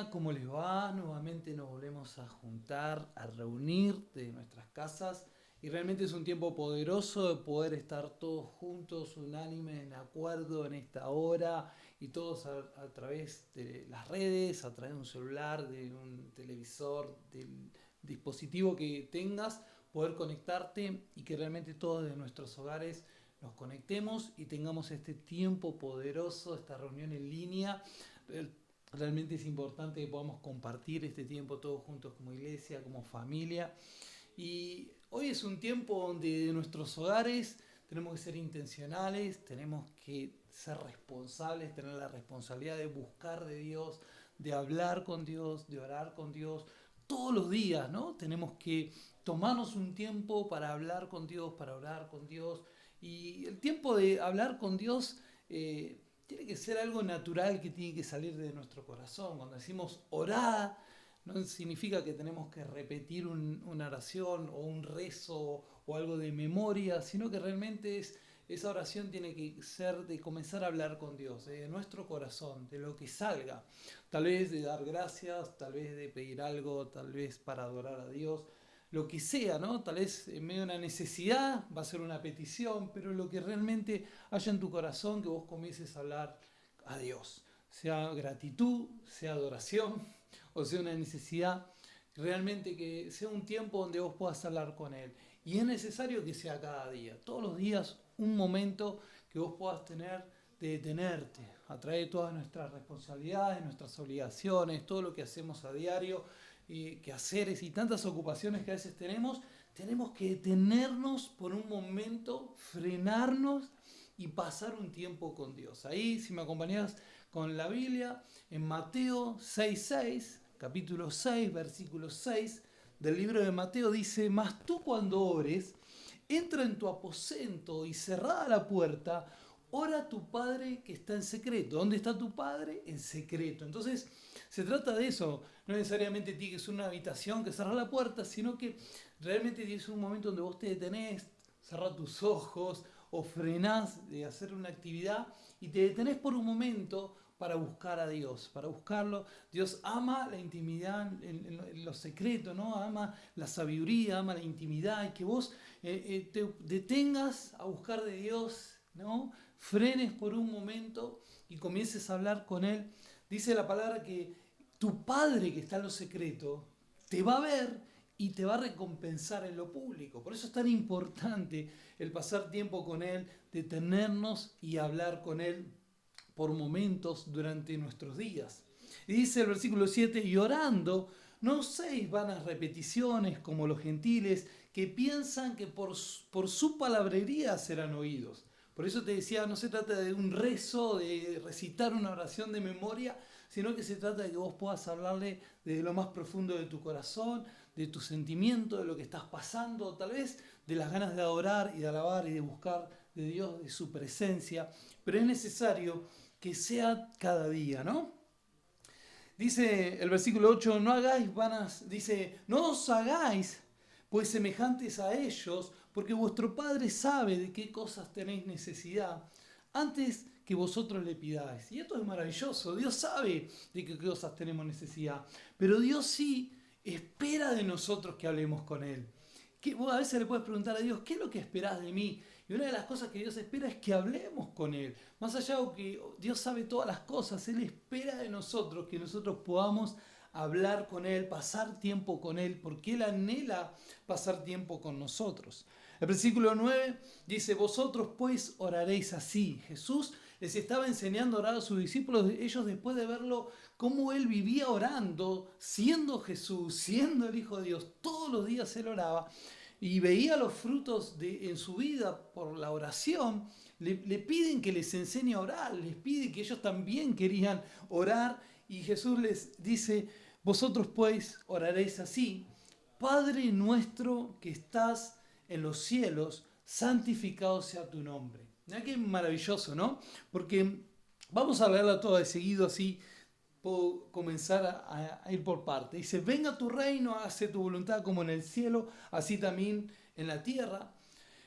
familia, ¿cómo les va? Nuevamente nos volvemos a juntar, a reunir de nuestras casas y realmente es un tiempo poderoso de poder estar todos juntos, unánimes, en acuerdo en esta hora y todos a través de las redes, a través de un celular, de un televisor, del dispositivo que tengas, poder conectarte y que realmente todos de nuestros hogares nos conectemos y tengamos este tiempo poderoso, esta reunión en línea. Realmente es importante que podamos compartir este tiempo todos juntos como iglesia, como familia. Y hoy es un tiempo donde en nuestros hogares tenemos que ser intencionales, tenemos que ser responsables, tener la responsabilidad de buscar de Dios, de hablar con Dios, de orar con Dios. Todos los días, ¿no? Tenemos que tomarnos un tiempo para hablar con Dios, para orar con Dios. Y el tiempo de hablar con Dios tiene que ser algo natural que tiene que salir de nuestro corazón. Cuando decimos orar, no significa que tenemos que repetir una oración o un rezo o algo de memoria, sino que realmente esa oración tiene que ser de comenzar a hablar con Dios, de nuestro corazón, de lo que salga. Tal vez de dar gracias, tal vez de pedir algo, tal vez para adorar a Dios, lo que sea, ¿no? Tal vez en medio de una necesidad va a ser una petición, pero lo que realmente haya en tu corazón que vos comiences a hablar a Dios. Sea gratitud, sea adoración, o sea una necesidad, realmente que sea un tiempo donde vos puedas hablar con Él. Y es necesario que sea cada día, todos los días, un momento que vos puedas tener de detenerte, a través de todas nuestras responsabilidades, nuestras obligaciones, todo lo que hacemos a diario, quehaceres y tantas ocupaciones que a veces tenemos que detenernos por un momento, frenarnos y pasar un tiempo con Dios. Ahí, si me acompañás con la Biblia, en Mateo 6:6, capítulo 6, versículo 6 del libro de Mateo dice: Mas tú cuando ores, entra en tu aposento y cerrada la puerta, ora a tu Padre que está en secreto. ¿Dónde está tu Padre? En secreto. Entonces, se trata de eso. No necesariamente tiene que ser una habitación que cerrar la puerta, sino que realmente tienes un momento donde vos te detenés, cerrás tus ojos o frenás de hacer una actividad y te detenés por un momento para buscar a Dios, para buscarlo. Dios ama la intimidad en lo secreto, ¿no? Ama la sabiduría, ama la intimidad y que vos te detengas a buscar de Dios, ¿no? Frenes por un momento y comiences a hablar con Él. Dice la palabra que tu Padre que está en lo secreto te va a ver y te va a recompensar en lo público. Por eso es tan importante el pasar tiempo con Él, detenernos y hablar con Él por momentos durante nuestros días. Y dice el versículo 7, y orando, no uséis vanas repeticiones como los gentiles que piensan que por su palabrería serán oídos. Por eso te decía, no se trata de un rezo, de recitar una oración de memoria, sino que se trata de que vos puedas hablarle desde lo más profundo de tu corazón, de tu sentimiento, de lo que estás pasando, tal vez de las ganas de adorar y de alabar y de buscar de Dios, de su presencia. Pero es necesario que sea cada día, ¿no? Dice el versículo 8, no hagáis vanas, dice, no os hagáis pues semejantes a ellos, porque vuestro Padre sabe de qué cosas tenéis necesidad antes que vosotros le pidáis. Y esto es maravilloso, Dios sabe de qué cosas tenemos necesidad, pero Dios sí espera de nosotros que hablemos con Él. Vos a veces le puedes preguntar a Dios, ¿qué es lo que esperás de mí? Y una de las cosas que Dios espera es que hablemos con Él. Más allá de que Dios sabe todas las cosas, Él espera de nosotros que nosotros podamos hablar con Él, pasar tiempo con Él, porque Él anhela pasar tiempo con nosotros. El versículo 9 dice, vosotros pues oraréis así. Jesús les estaba enseñando a orar a sus discípulos, ellos después de verlo, cómo Él vivía orando, siendo Jesús, siendo el Hijo de Dios, todos los días Él oraba y veía los frutos en su vida por la oración, le piden que les enseñe a orar, les pide que ellos también querían orar y Jesús les dice, vosotros pues oraréis así, Padre nuestro que estás en los cielos, santificado sea tu nombre. Mirá qué maravilloso, ¿no? Porque vamos a leerla toda de seguido así, puedo comenzar a ir por partes. Dice, venga tu reino, hágase tu voluntad como en el cielo, así también en la tierra.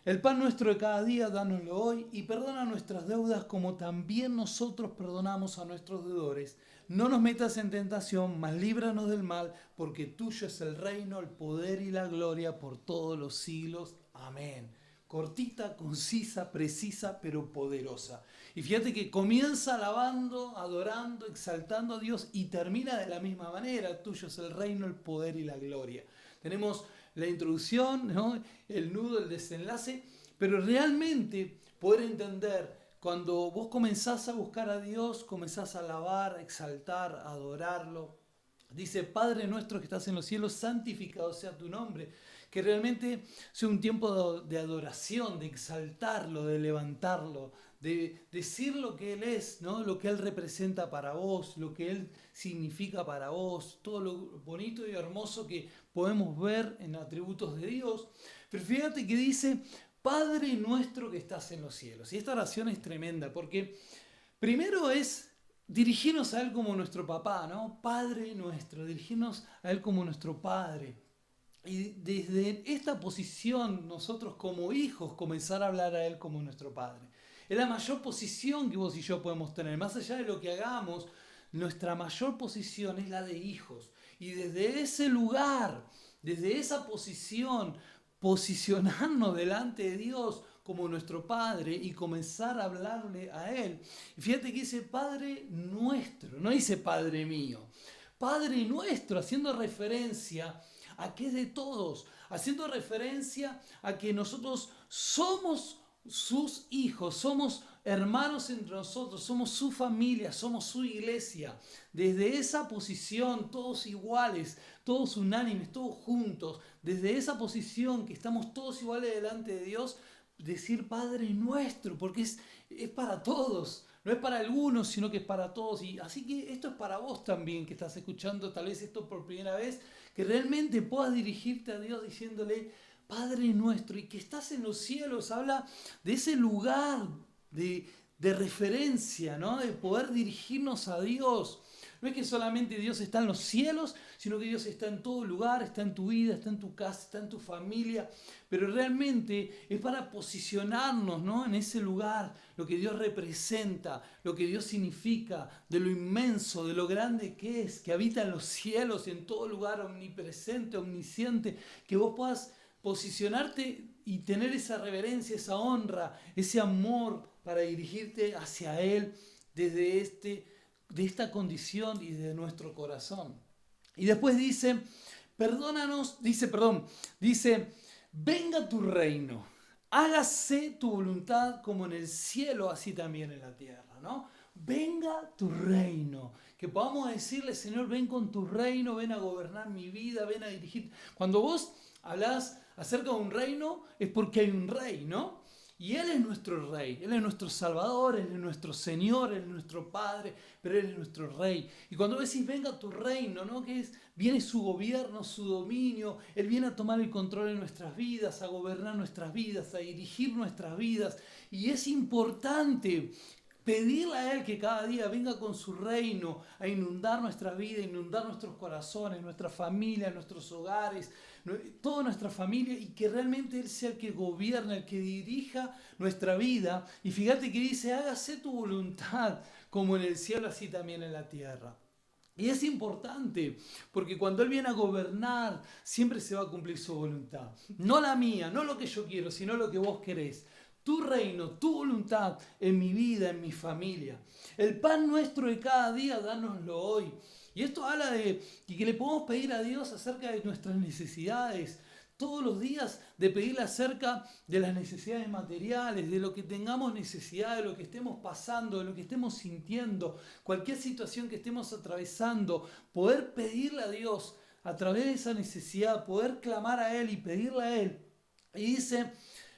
El pan nuestro de cada día, dánoslo hoy y perdona nuestras deudas como también nosotros perdonamos a nuestros deudores. no nos metas en tentación, mas líbranos del mal, porque tuyo es el reino, el poder y la gloria por todos los siglos. Amén. Cortita, concisa, precisa, pero poderosa. Y fíjate que comienza alabando, adorando, exaltando a Dios y termina de la misma manera. Tuyo es el reino, el poder y la gloria. Tenemos la introducción, ¿no? El nudo, el desenlace, pero realmente poder entender, cuando vos comenzás a buscar a Dios, comenzás a alabar, a exaltar, a adorarlo. Dice, Padre nuestro que estás en los cielos, santificado sea tu nombre. Que realmente sea un tiempo de adoración, de exaltarlo, de levantarlo, de decir lo que Él es, ¿no? Lo que Él representa para vos, lo que Él significa para vos, todo lo bonito y hermoso que podemos ver en atributos de Dios. Pero fíjate que dice, Padre nuestro que estás en los cielos. Y esta oración es tremenda porque primero es dirigirnos a Él como nuestro papá, ¿no? Padre nuestro, dirigirnos a Él como nuestro Padre. Y desde esta posición, nosotros como hijos, comenzar a hablar a Él como nuestro Padre. Es la mayor posición que vos y yo podemos tener. Más allá de lo que hagamos, nuestra mayor posición es la de hijos. Y desde ese lugar, desde esa posición, posicionarnos delante de Dios como nuestro Padre y comenzar a hablarle a Él. Y fíjate que dice Padre nuestro, no dice Padre mío. Padre nuestro, haciendo referencia a que es de todos, haciendo referencia a que nosotros somos sus hijos, somos hermanos entre nosotros, somos su familia, somos su iglesia. Desde esa posición, todos iguales, todos unánimes, todos juntos, desde esa posición que estamos todos iguales delante de Dios, decir Padre nuestro, porque es para todos. No es para algunos, sino que es para todos. Y así que esto es para vos también, que estás escuchando tal vez esto por primera vez, que realmente puedas dirigirte a Dios diciéndole, Padre nuestro, y que estás en los cielos. Habla de ese lugar de referencia, ¿no? De poder dirigirnos a Dios. No es que solamente Dios está en los cielos, sino que Dios está en todo lugar, está en tu vida, está en tu casa, está en tu familia. Pero realmente es para posicionarnos, ¿no? En ese lugar, lo que Dios representa, lo que Dios significa, de lo inmenso, de lo grande que es, que habita en los cielos, en todo lugar, omnipresente, omnisciente, que vos puedas posicionarte y tener esa reverencia, esa honra, ese amor para dirigirte hacia Él desde de esta condición y de nuestro corazón. Y después dice, dice, venga tu reino, hágase tu voluntad como en el cielo, así también en la tierra, ¿no? Venga tu reino, que podamos decirle, Señor, ven con tu reino, ven a gobernar mi vida, ven a dirigir. Cuando vos hablás acerca de un reino, es porque hay un rey, ¿no? Y Él es nuestro Rey, Él es nuestro Salvador, Él es nuestro Señor, Él es nuestro Padre, pero Él es nuestro Rey. Y cuando decís, venga tu reino, ¿no? Que es, viene su gobierno, su dominio, Él viene a tomar el control de nuestras vidas, a gobernar nuestras vidas, a dirigir nuestras vidas. Y es importante pedirle a Él que cada día venga con su reino a inundar nuestra vida, a inundar nuestros corazones, nuestra familia, nuestros hogares, toda nuestra familia, y que realmente Él sea el que gobierna, el que dirija nuestra vida. Y fíjate que dice, hágase tu voluntad como en el cielo, así también en la tierra. Y es importante, porque cuando Él viene a gobernar, siempre se va a cumplir su voluntad. No la mía, no lo que yo quiero, sino lo que vos querés. Tu reino, tu voluntad en mi vida, en mi familia. El pan nuestro de cada día, dánoslo hoy. Y esto habla de que le podemos pedir a Dios acerca de nuestras necesidades. Todos los días de pedirle acerca de las necesidades materiales, de lo que tengamos necesidad, de lo que estemos pasando, de lo que estemos sintiendo, cualquier situación que estemos atravesando, poder pedirle a Dios a través de esa necesidad, poder clamar a Él y pedirle a Él. Y dice,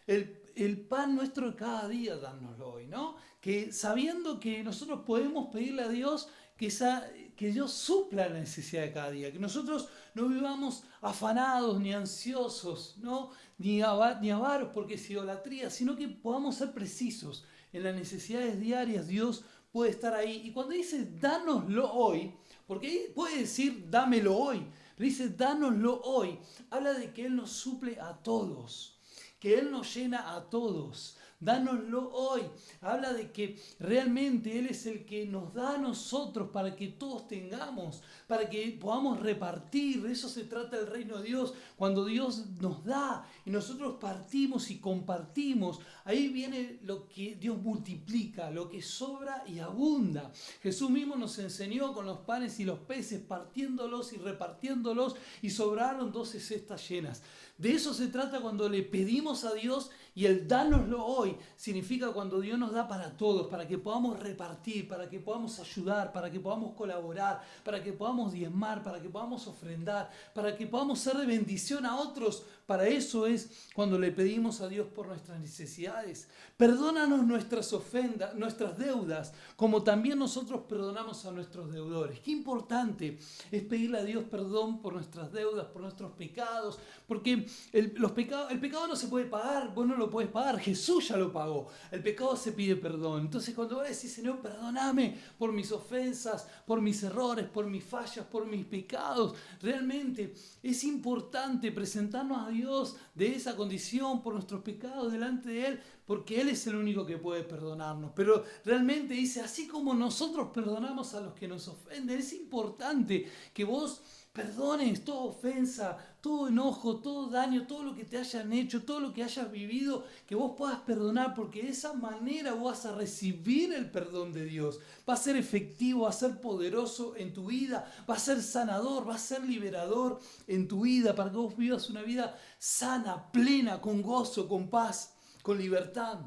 el pan nuestro de cada día, dánoslo hoy, ¿no? Que sabiendo que nosotros podemos pedirle a Dios que Dios supla la necesidad de cada día, que nosotros no vivamos afanados ni ansiosos, ¿no? ni avaros porque es idolatría, sino que podamos ser precisos en las necesidades diarias. Dios puede estar ahí. Y cuando dice dánoslo hoy, porque puede decir dámelo hoy, pero dice dánoslo hoy, habla de que Él nos suple a todos, que Él nos llena a todos. dánoslo hoy. Habla de que realmente Él es el que nos da a nosotros para que todos tengamos, para que podamos repartir. De eso se trata el reino de Dios. Cuando Dios nos da y nosotros partimos y compartimos, ahí viene lo que Dios multiplica, lo que sobra y abunda. Jesús mismo nos enseñó con los panes y los peces, partiéndolos y repartiéndolos, y sobraron 12 cestas llenas. De eso se trata cuando le pedimos a Dios, y el dánoslo hoy significa cuando Dios nos da para todos, para que podamos repartir, para que podamos ayudar, para que podamos colaborar, para que podamos diezmar, para que podamos ofrendar, para que podamos ser de bendición a otros. Para eso es cuando le pedimos a Dios por nuestras necesidades. Perdónanos nuestras ofensas, nuestras deudas, como también nosotros perdonamos a nuestros deudores. Qué importante es pedirle a Dios perdón por nuestras deudas, por nuestros pecados, porque el pecado no se puede pagar, vos no lo podés pagar, Jesús ya lo pagó. El pecado se pide perdón. Entonces cuando vos decís, Señor, perdóname por mis ofensas, por mis errores, por mis fallas, por mis pecados, realmente es importante presentarnos a Dios de esa condición por nuestros pecados delante de Él, porque Él es el único que puede perdonarnos. Pero realmente dice, así como nosotros perdonamos a los que nos ofenden, es importante que vos perdones toda ofensa, todo enojo, todo daño, todo lo que te hayan hecho, todo lo que hayas vivido, que vos puedas perdonar, porque de esa manera vos vas a recibir el perdón de Dios. Va a ser efectivo, va a ser poderoso en tu vida, va a ser sanador, va a ser liberador en tu vida, para que vos vivas una vida sana, plena, con gozo, con paz, con libertad.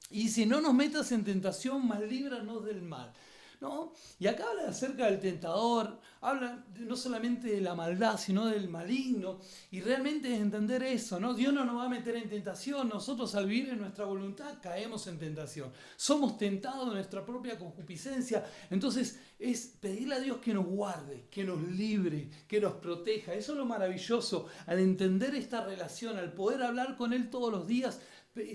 Y si no nos metas en tentación, mas líbranos del mal. ¿No? Y acá habla acerca del tentador, habla no solamente de la maldad, sino del maligno, y realmente es entender eso, ¿no? Dios no nos va a meter en tentación, nosotros al vivir en nuestra voluntad caemos en tentación, somos tentados de nuestra propia concupiscencia. Entonces es pedirle a Dios que nos guarde, que nos libre, que nos proteja. Eso es lo maravilloso, al entender esta relación, al poder hablar con Él todos los días.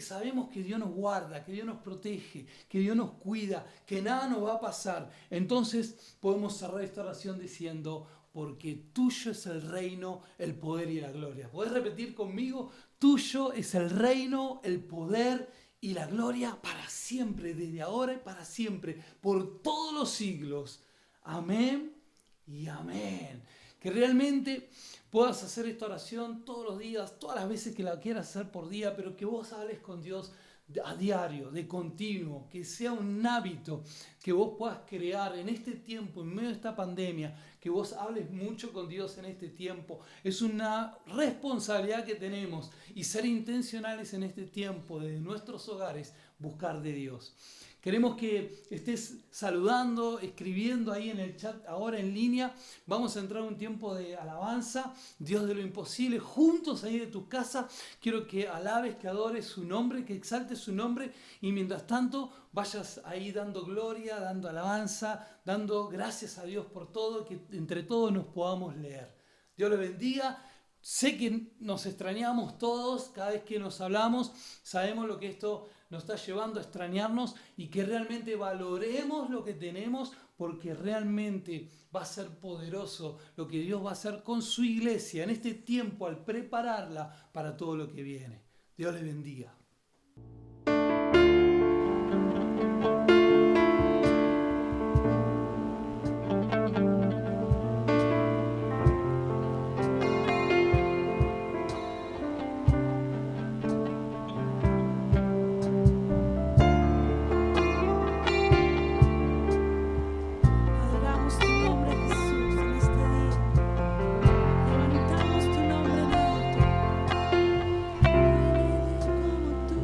Sabemos que Dios nos guarda, que Dios nos protege, que Dios nos cuida, que nada nos va a pasar. Entonces podemos cerrar esta oración diciendo, porque tuyo es el reino, el poder y la gloria. ¿Podés repetir conmigo? Tuyo es el reino, el poder y la gloria para siempre, desde ahora y para siempre, por todos los siglos. Amén y amén. Que realmente puedas hacer esta oración todos los días, todas las veces que la quieras hacer por día, pero que vos hables con Dios a diario, de continuo, que sea un hábito que vos puedas crear en este tiempo, en medio de esta pandemia, que vos hables mucho con Dios en este tiempo. Es una responsabilidad que tenemos, y ser intencionales en este tiempo, desde nuestros hogares, buscar de Dios. Queremos que estés saludando, escribiendo ahí en el chat ahora en línea. Vamos a entrar en un tiempo de alabanza, Dios de lo imposible, juntos ahí de tu casa. Quiero que alabes, que adores su nombre, que exaltes su nombre, y mientras tanto vayas ahí dando gloria, dando alabanza, dando gracias a Dios por todo, que entre todos nos podamos leer. Dios les bendiga. Sé que nos extrañamos todos cada vez que nos hablamos, sabemos lo que esto nos está llevando a extrañarnos, y que realmente valoremos lo que tenemos, porque realmente va a ser poderoso lo que Dios va a hacer con su iglesia en este tiempo al prepararla para todo lo que viene. Dios les bendiga. Levantamos tu nombre en alto. Nadie como tú.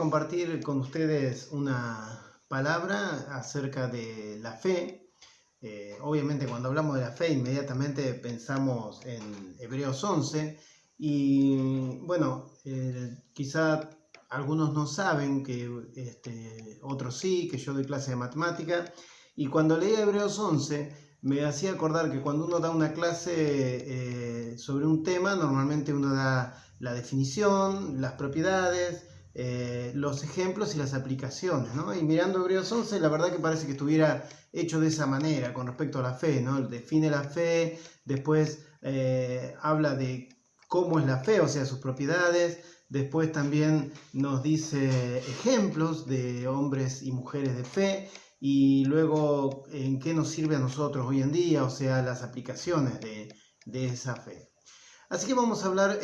compartir con ustedes una palabra acerca de la fe. Obviamente cuando hablamos de la fe inmediatamente pensamos en Hebreos 11 y bueno, quizá algunos no saben que otros sí, que yo doy clase de matemática, y cuando leía Hebreos 11 me hacía acordar que cuando uno da una clase sobre un tema, normalmente uno da la definición, las propiedades, los ejemplos y las aplicaciones, ¿no? Y mirando Hebreos 11, la verdad que parece que estuviera hecho de esa manera con respecto a la fe, ¿no? Define la fe, después habla de cómo es la fe, o sea, sus propiedades, después también nos dice ejemplos de hombres y mujeres de fe, y luego en qué nos sirve a nosotros hoy en día, o sea, las aplicaciones de esa fe. Así que vamos a hablar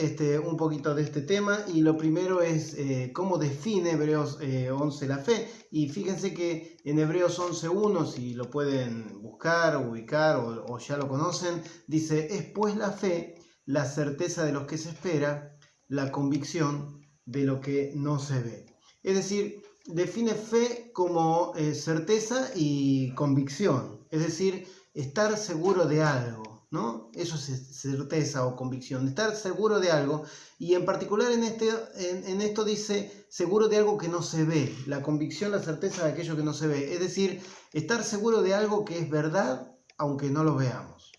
un poquito de este tema, y lo primero es cómo define Hebreos 11 la fe. Y fíjense que en Hebreos 11.1, si lo pueden buscar, ubicar o ya lo conocen, dice: es pues la fe la certeza de lo que se espera, la convicción de lo que no se ve. Es decir, define fe como certeza y convicción, es decir, estar seguro de algo, ¿no? Eso es certeza o convicción, estar seguro de algo, y en particular en esto dice seguro de algo que no se ve, la convicción, la certeza de aquello que no se ve, es decir, estar seguro de algo que es verdad aunque no lo veamos.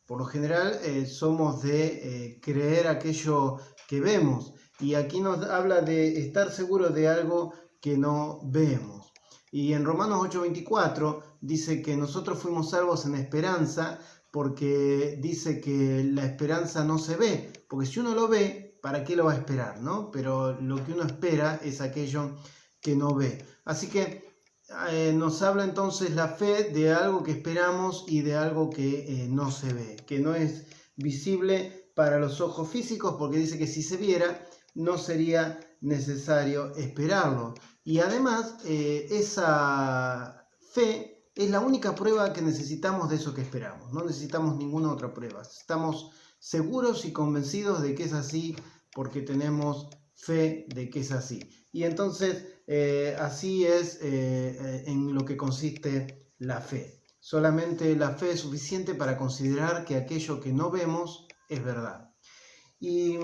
Por lo general somos de creer aquello que vemos, y aquí nos habla de estar seguro de algo que no vemos. Y en Romanos 8:24 dice que nosotros fuimos salvos en esperanza, porque dice que la esperanza no se ve, porque si uno lo ve, ¿para qué lo va a esperar, no? Pero lo que uno espera es aquello que no ve. Así que nos habla entonces la fe de algo que esperamos y de algo que no se ve, que no es visible para los ojos físicos, porque dice que si se viera no sería necesario esperarlo. Y además esa fe es la única prueba que necesitamos de eso que esperamos, no necesitamos ninguna otra prueba. Estamos seguros y convencidos de que es así porque tenemos fe de que es así. Y entonces así es en lo que consiste la fe. Solamente la fe es suficiente para considerar que aquello que no vemos es verdad. Y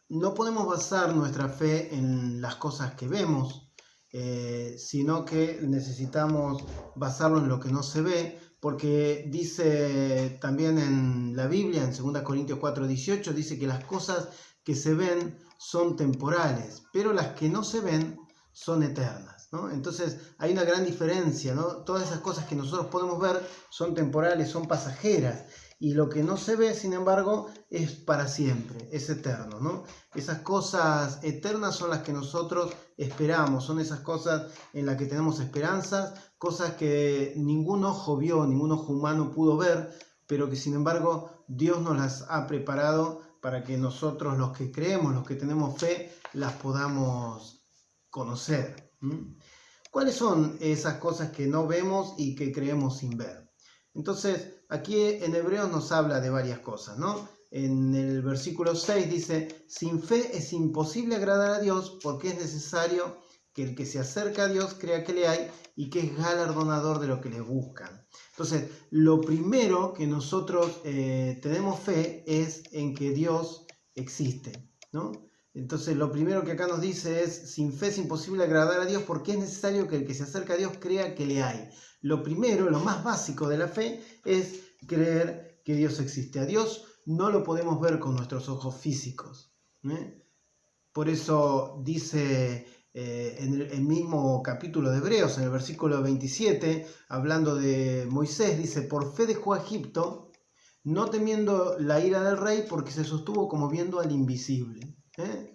no podemos basar nuestra fe en las cosas que vemos, sino que necesitamos basarlo en lo que no se ve, porque dice también en la Biblia, en 2 Corintios 4:18, dice que las cosas que se ven son temporales, pero las que no se ven son eternas, ¿no? Entonces hay una gran diferencia, ¿no? Todas esas cosas que nosotros podemos ver son temporales, son pasajeras, y lo que no se ve, sin embargo, es para siempre, es eterno, ¿no? Esas cosas eternas son las que nosotros esperamos, son esas cosas en las que tenemos esperanzas, cosas que ningún ojo vio, ningún ojo humano pudo ver, pero que sin embargo Dios nos las ha preparado para que nosotros, los que creemos, los que tenemos fe, las podamos conocer. ¿Cuáles son esas cosas que no vemos y que creemos sin ver? Entonces, aquí en Hebreos nos habla de varias cosas, ¿no? En el versículo 6 dice: sin fe es imposible agradar a Dios, porque es necesario que el que se acerca a Dios crea que le hay y que es galardonador de lo que le buscan. Entonces, lo primero que nosotros tenemos fe es en que Dios existe, ¿no? Entonces, lo primero que acá nos dice es: sin fe es imposible agradar a Dios, porque es necesario que el que se acerca a Dios crea que le hay. Lo primero, lo más básico de la fe es creer que Dios existe. A Dios no lo podemos ver con nuestros ojos físicos, ¿eh? Por eso dice en el mismo capítulo de Hebreos, en el versículo 27, hablando de Moisés, dice: por fe dejó a Egipto, no temiendo la ira del rey, porque se sostuvo como viendo al invisible.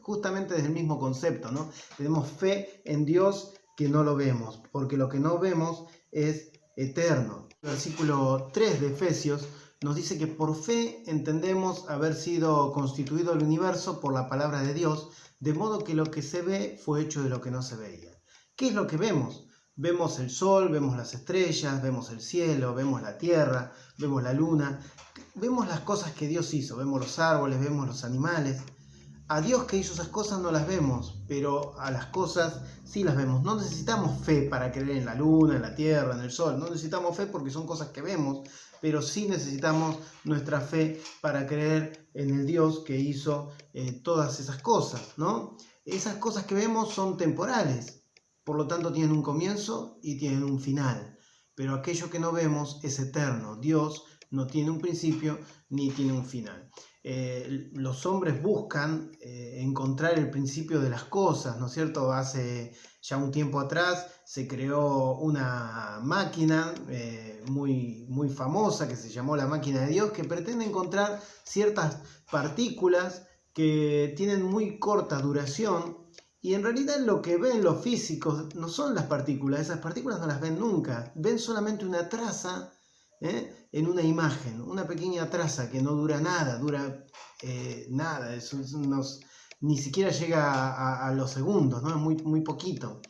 Justamente desde el mismo concepto, ¿no? Tenemos fe en Dios que no lo vemos, porque lo que no vemos es eterno. El versículo 3 de Efesios nos dice que por fe entendemos haber sido constituido el universo por la palabra de Dios, de modo que lo que se ve fue hecho de lo que no se veía. ¿Qué es lo que vemos? Vemos el sol, vemos las estrellas, vemos el cielo, vemos la tierra, vemos la luna, vemos las cosas que Dios hizo, vemos los árboles, vemos los animales. A Dios que hizo esas cosas no las vemos, pero a las cosas sí las vemos. No necesitamos fe para creer en la luna, en la tierra, en el sol. No necesitamos fe porque son cosas que vemos, pero sí necesitamos nuestra fe para creer en el Dios que hizo todas esas cosas, ¿no? Esas cosas que vemos son temporales, por lo tanto tienen un comienzo y tienen un final. Pero aquello que no vemos es eterno. Dios no tiene un principio ni tiene un final. Los hombres buscan encontrar el principio de las cosas, ¿no es cierto? Hace ya un tiempo atrás se creó una máquina muy famosa que se llamó la máquina de Dios, que pretende encontrar ciertas partículas que tienen muy corta duración, y en realidad lo que ven los físicos no son las partículas, esas partículas no las ven nunca, ven solamente una traza en una imagen, una pequeña traza que no dura nada, nada, ni siquiera llega a los segundos, ¿no? Es muy poquito.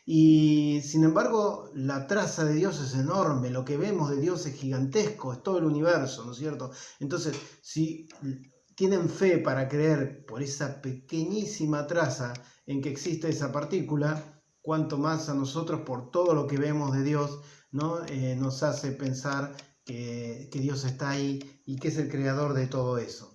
Y sin embargo, la traza de Dios es enorme, lo que vemos de Dios es gigantesco, es todo el universo, ¿no es cierto? Entonces, si tienen fe para creer por esa pequeñísima traza en que existe esa partícula, cuanto más a nosotros por todo lo que vemos de Dios, ¿no? Nos hace pensar que Dios está ahí y que es el creador de todo eso.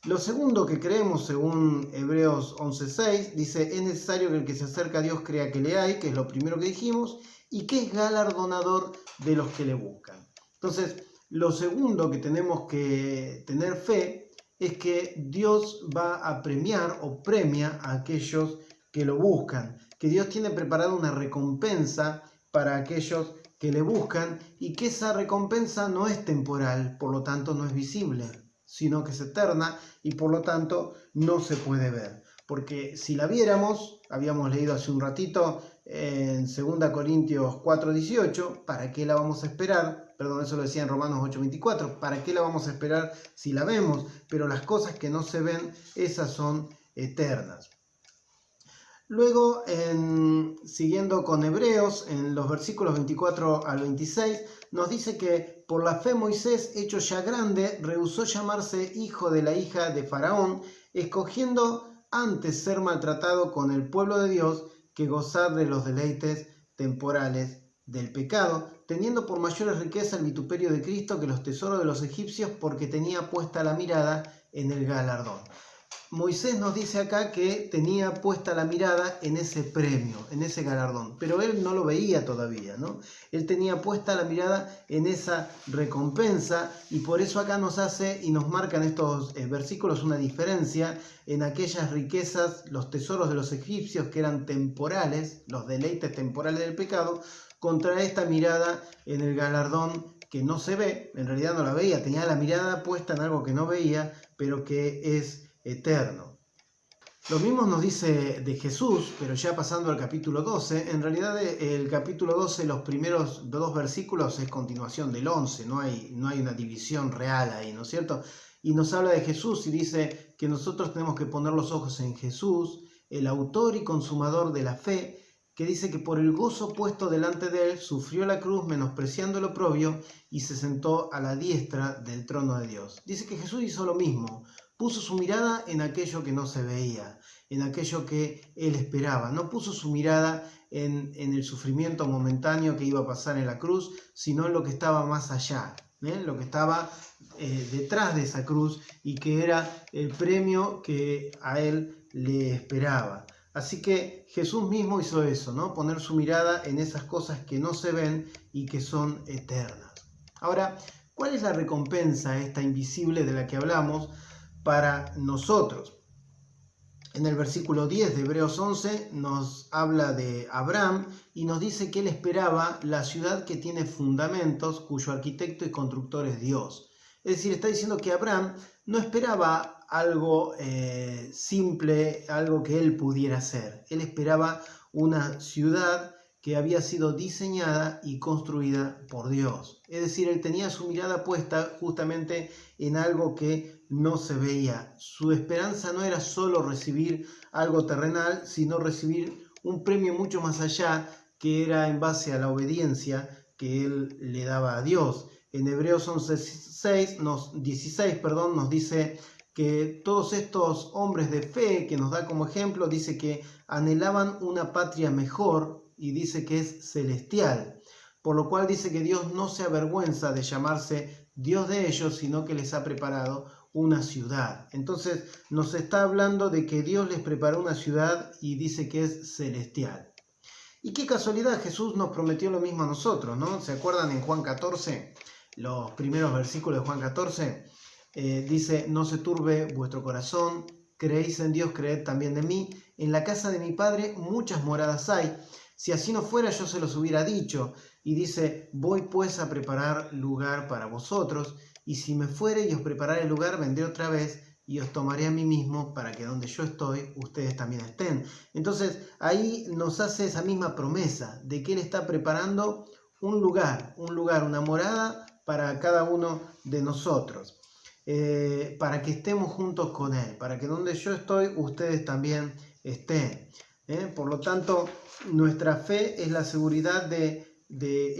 Lo segundo que creemos, según Hebreos 11:6, dice: es necesario que el que se acerca a Dios crea que le hay, que es lo primero que dijimos, y que es galardonador de los que le buscan. Entonces, lo segundo que tenemos que tener fe es que Dios va a premiar o premia a aquellos que lo buscan, que Dios tiene preparada una recompensa para aquellos que le buscan, y que esa recompensa no es temporal, por lo tanto no es visible, sino que es eterna y por lo tanto no se puede ver. Porque si la viéramos, habíamos leído hace un ratito en 2 Corintios 4:18, ¿para qué la vamos a esperar? Perdón, eso lo decía en Romanos 8:24, ¿para qué la vamos a esperar si la vemos? Pero las cosas que no se ven, esas son eternas. Luego, siguiendo con Hebreos, en los versículos 24 al 26, nos dice que por la fe Moisés, hecho ya grande, rehusó llamarse hijo de la hija de Faraón, escogiendo antes ser maltratado con el pueblo de Dios que gozar de los deleites temporales del pecado, teniendo por mayores riqueza el vituperio de Cristo que los tesoros de los egipcios, porque tenía puesta la mirada en el galardón. Moisés nos dice acá que tenía puesta la mirada en ese premio, en ese galardón, pero él no lo veía todavía, ¿no? Él tenía puesta la mirada en esa recompensa, y por eso acá nos hace y nos marcan estos versículos una diferencia en aquellas riquezas, los tesoros de los egipcios que eran temporales, los deleites temporales del pecado, contra esta mirada en el galardón que no se ve. En realidad no la veía, tenía la mirada puesta en algo que no veía, pero que es eterno. Lo mismo nos dice de Jesús, pero ya pasando al capítulo 12. En realidad el capítulo 12, los primeros 2 versículos es continuación del 11, no hay una división real ahí, ¿no es cierto? Y nos habla de Jesús y dice que nosotros tenemos que poner los ojos en Jesús, el autor y consumador de la fe, que dice que por el gozo puesto delante de él sufrió la cruz, menospreciando el oprobio, y se sentó a la diestra del trono de Dios. Dice que Jesús hizo lo mismo. Puso su mirada en aquello que no se veía, en aquello que él esperaba. No puso su mirada en el sufrimiento momentáneo que iba a pasar en la cruz, sino en lo que estaba más allá, lo que estaba detrás de esa cruz, y que era el premio que a él le esperaba. Así que Jesús mismo hizo eso, ¿no? Poner su mirada en esas cosas que no se ven y que son eternas. Ahora, ¿cuál es la recompensa esta invisible de la que hablamos para nosotros? En el versículo 10 de Hebreos 11 nos habla de Abraham y nos dice que él esperaba la ciudad que tiene fundamentos, cuyo arquitecto y constructor es Dios. Es decir, está diciendo que Abraham no esperaba algo simple, algo que él pudiera hacer. Él esperaba una ciudad que había sido diseñada y construida por Dios. Es decir, él tenía su mirada puesta justamente en algo que no se veía. Su esperanza no era solo recibir algo terrenal, sino recibir un premio mucho más allá, que era en base a la obediencia que él le daba a Dios. En Hebreos 11:16 nos dice que todos estos hombres de fe que nos da como ejemplo, dice que anhelaban una patria mejor y dice que es celestial, por lo cual dice que Dios no se avergüenza de llamarse Dios de ellos, sino que les ha preparado una ciudad. Entonces nos está hablando de que Dios les preparó una ciudad y dice que es celestial. Y qué casualidad, Jesús nos prometió lo mismo a nosotros, ¿no? ¿Se acuerdan en Juan 14? Los primeros versículos de Juan 14, dice, no se turbe vuestro corazón, creéis en Dios, creed también en mí. En la casa de mi Padre muchas moradas hay. Si así no fuera, yo se los hubiera dicho. Y dice, voy pues a preparar lugar para vosotros, y si me fuere y os prepararé el lugar, vendré otra vez y os tomaré a mí mismo, para que donde yo estoy, ustedes también estén. Entonces, ahí nos hace esa misma promesa de que Él está preparando un lugar, una morada para cada uno de nosotros, para que estemos juntos con Él, para que donde yo estoy, ustedes también estén. Por lo tanto, nuestra fe es la seguridad de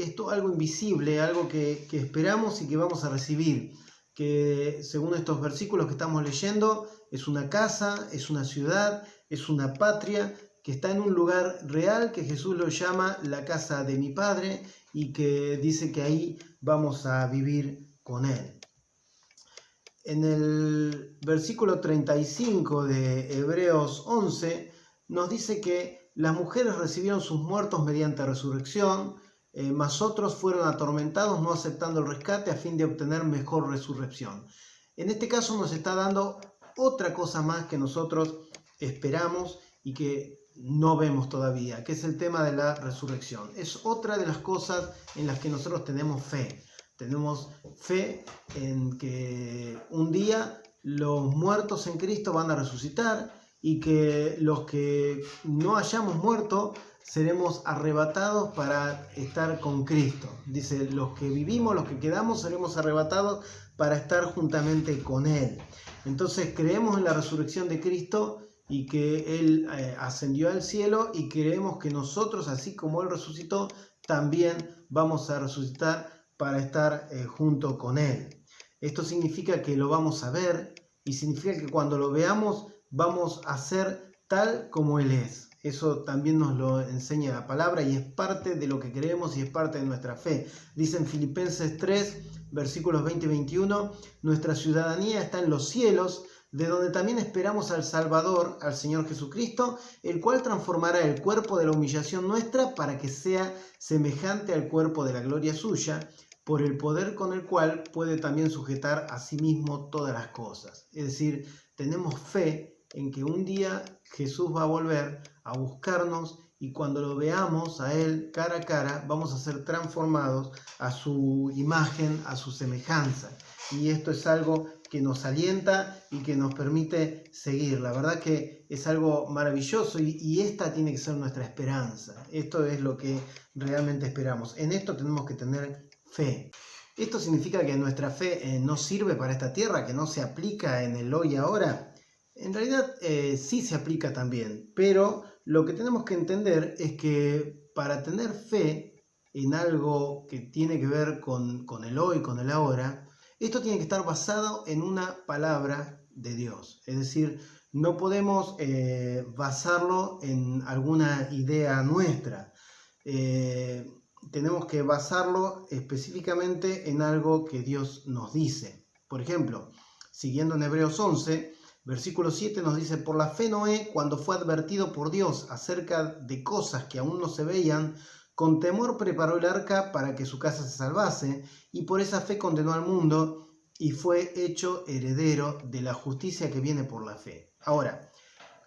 esto, algo invisible, algo que esperamos y que vamos a recibir, que según estos versículos que estamos leyendo, es una casa, es una ciudad, es una patria que está en un lugar real que Jesús lo llama la casa de mi Padre y que dice que ahí vamos a vivir con Él. En el versículo 35 de Hebreos 11 nos dice que las mujeres recibieron sus muertos mediante resurrección, mas otros fueron atormentados no aceptando el rescate a fin de obtener mejor resurrección. En este caso nos está dando otra cosa más que nosotros esperamos y que no vemos todavía, que es el tema de la resurrección. Es otra de las cosas en las que nosotros tenemos fe. Tenemos fe en que un día los muertos en Cristo van a resucitar y que los que no hayamos muerto seremos arrebatados para estar con Cristo. Dice, los que vivimos, los que quedamos, seremos arrebatados para estar juntamente con Él. Entonces creemos en la resurrección de Cristo y que Él ascendió al cielo, y creemos que nosotros, así como Él resucitó, también vamos a resucitar para estar junto con Él. Esto significa que lo vamos a ver, y significa que cuando lo veamos vamos a ser tal como Él es. Eso también nos lo enseña la palabra y es parte de lo que creemos y es parte de nuestra fe. Dice en Filipenses 3, versículos 20 y 21, nuestra ciudadanía está en los cielos, de donde también esperamos al Salvador, al Señor Jesucristo, el cual transformará el cuerpo de la humillación nuestra para que sea semejante al cuerpo de la gloria suya, por el poder con el cual puede también sujetar a sí mismo todas las cosas. Es decir, tenemos fe en que un día Jesús va a volver a buscarnos y cuando lo veamos a Él cara a cara vamos a ser transformados a su imagen, a su semejanza. Y esto es algo que nos alienta y que nos permite seguir. La verdad que es algo maravilloso y esta tiene que ser nuestra esperanza. Esto es lo que realmente esperamos. En esto tenemos que tener fe. ¿Esto significa que nuestra fe no sirve para esta tierra, que no se aplica en el hoy y ahora? En realidad sí se aplica también, pero lo que tenemos que entender es que para tener fe en algo que tiene que ver con el hoy, con el ahora, esto tiene que estar basado en una palabra de Dios. Es decir, no podemos basarlo en alguna idea nuestra. Tenemos que basarlo específicamente en algo que Dios nos dice. Por ejemplo, siguiendo en Hebreos 11, versículo 7 nos dice, por la fe Noé, cuando fue advertido por Dios acerca de cosas que aún no se veían, con temor preparó el arca para que su casa se salvase, y por esa fe condenó al mundo y fue hecho heredero de la justicia que viene por la fe. Ahora,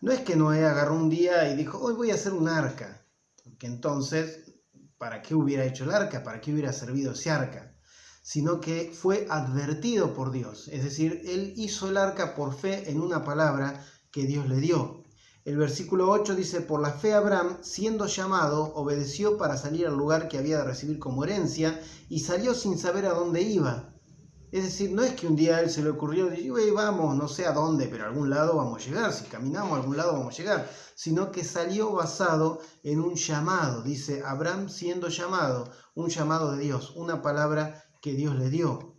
no es que Noé agarró un día y dijo, hoy voy a hacer un arca, porque entonces, ¿para qué hubiera hecho el arca? ¿Para qué hubiera servido ese arca? Sino que fue advertido por Dios. Es decir, él hizo el arca por fe en una palabra que Dios le dio. El versículo 8 dice, por la fe Abraham, siendo llamado, obedeció para salir al lugar que había de recibir como herencia, y salió sin saber a dónde iba. Es decir, no es que un día a él se le ocurrió, vamos, no sé a dónde, pero a algún lado vamos a llegar, si caminamos a algún lado vamos a llegar, sino que salió basado en un llamado. Dice, Abraham siendo llamado, un llamado de Dios, una palabra que Dios le dio.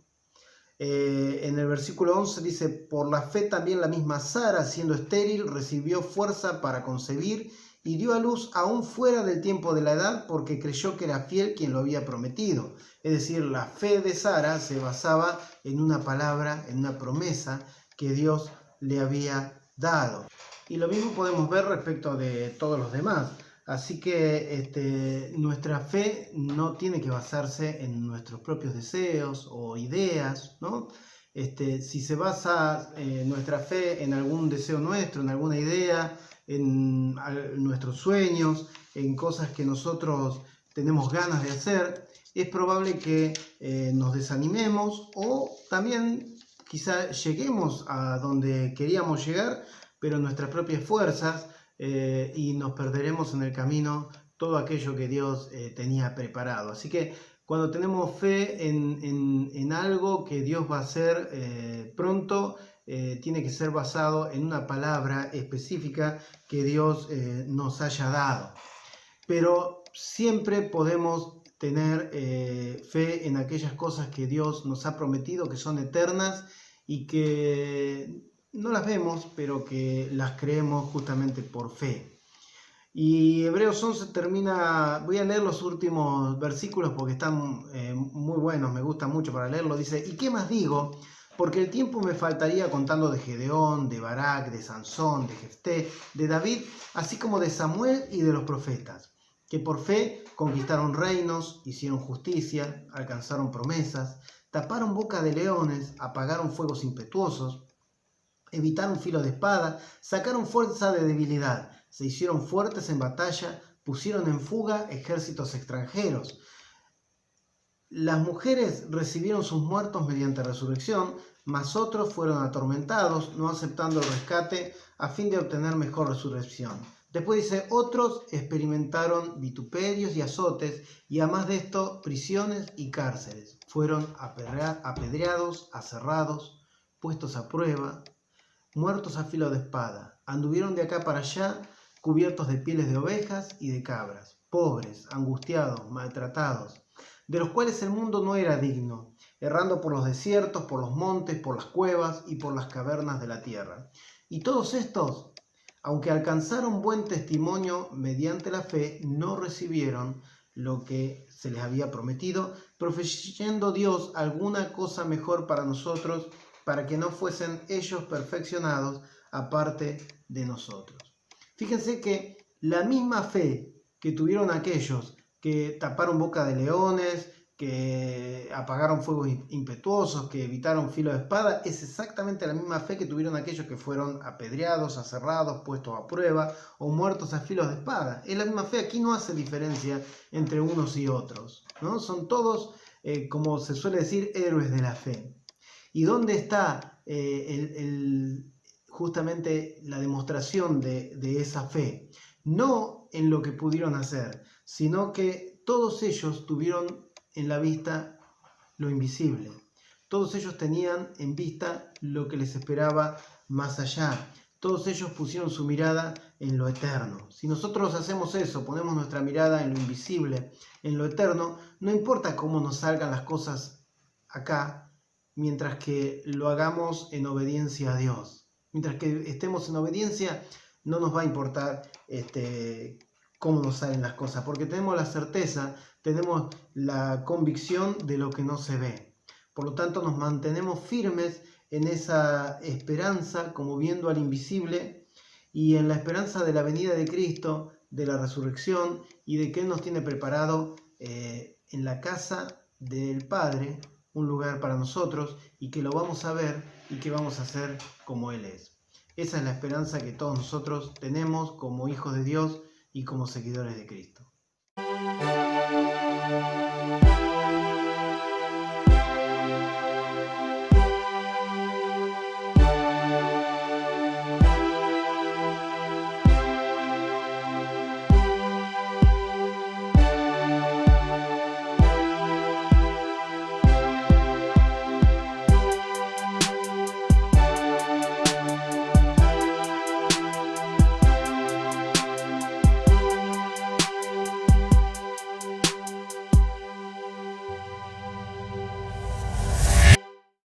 En el versículo 11 dice, por la fe también la misma Sara, siendo estéril, recibió fuerza para concebir y dio a luz aún fuera del tiempo de la edad, porque creyó que era fiel quien lo había prometido. Es decir, la fe de Sara se basaba en una palabra, en una promesa que Dios le había dado. Y lo mismo podemos ver respecto de todos los demás. Así que nuestra fe no tiene que basarse en nuestros propios deseos o ideas, ¿no? Si se basa nuestra fe en algún deseo nuestro, en alguna idea, en nuestros sueños, en cosas que nosotros tenemos ganas de hacer, es probable que nos desanimemos o también quizá lleguemos a donde queríamos llegar, pero en nuestras propias fuerzas, y nos perderemos en el camino todo aquello que Dios tenía preparado. Así que cuando tenemos fe en algo que Dios va a hacer pronto, tiene que ser basado en una palabra específica que Dios nos haya dado. Pero siempre podemos tener fe en aquellas cosas que Dios nos ha prometido, que son eternas y que no las vemos, pero que las creemos justamente por fe. Y Hebreos 11 termina, voy a leer los últimos versículos porque están muy buenos, me gusta mucho para leerlo. Dice, ¿y qué más digo? Porque el tiempo me faltaría contando de Gedeón, de Barak, de Sansón, de Jefté, de David, así como de Samuel y de los profetas, que por fe conquistaron reinos, hicieron justicia, alcanzaron promesas, taparon boca de leones, apagaron fuegos impetuosos, evitaron filo de espada, sacaron fuerza de debilidad, se hicieron fuertes en batalla, pusieron en fuga ejércitos extranjeros. Las mujeres recibieron sus muertos mediante resurrección, mas otros fueron atormentados, no aceptando el rescate a fin de obtener mejor resurrección. Después dice, otros experimentaron vituperios y azotes, y además de esto, prisiones y cárceles. Fueron apedreados, aserrados, puestos a prueba, muertos a filo de espada. Anduvieron de acá para allá, cubiertos de pieles de ovejas y de cabras, pobres, angustiados, maltratados, de los cuales el mundo no era digno, errando por los desiertos, por los montes, por las cuevas y por las cavernas de la tierra. Y todos estos, aunque alcanzaron buen testimonio mediante la fe, no recibieron lo que se les había prometido, profetizando Dios alguna cosa mejor para nosotros, para que no fuesen ellos perfeccionados aparte de nosotros. Fíjense que la misma fe que tuvieron aquellos que taparon boca de leones, que apagaron fuegos impetuosos, que evitaron filo de espada, es exactamente la misma fe que tuvieron aquellos que fueron apedreados, aserrados, puestos a prueba o muertos a filos de espada. Es la misma fe, aquí no hace diferencia entre unos y otros, ¿no? Son todos, como se suele decir, héroes de la fe. ¿Y dónde está justamente la demostración de esa fe? No en lo que pudieron hacer, sino que todos ellos tuvieron en la vista lo invisible. Todos ellos tenían en vista lo que les esperaba más allá. Todos ellos pusieron su mirada en lo eterno. Si nosotros hacemos eso, ponemos nuestra mirada en lo invisible, en lo eterno, no importa cómo nos salgan las cosas acá, mientras que lo hagamos en obediencia a Dios. Mientras que estemos en obediencia, no nos va a importar cómo nos salen las cosas, porque tenemos la certeza, tenemos la convicción de lo que no se ve. Por lo tanto, nos mantenemos firmes en esa esperanza, como viendo al invisible, y en la esperanza de la venida de Cristo, de la resurrección, y de que Él nos tiene preparado en la casa del Padre, un lugar para nosotros, y que lo vamos a ver y que vamos a hacer como Él es. Esa es la esperanza que todos nosotros tenemos como hijos de Dios y como seguidores de Cristo.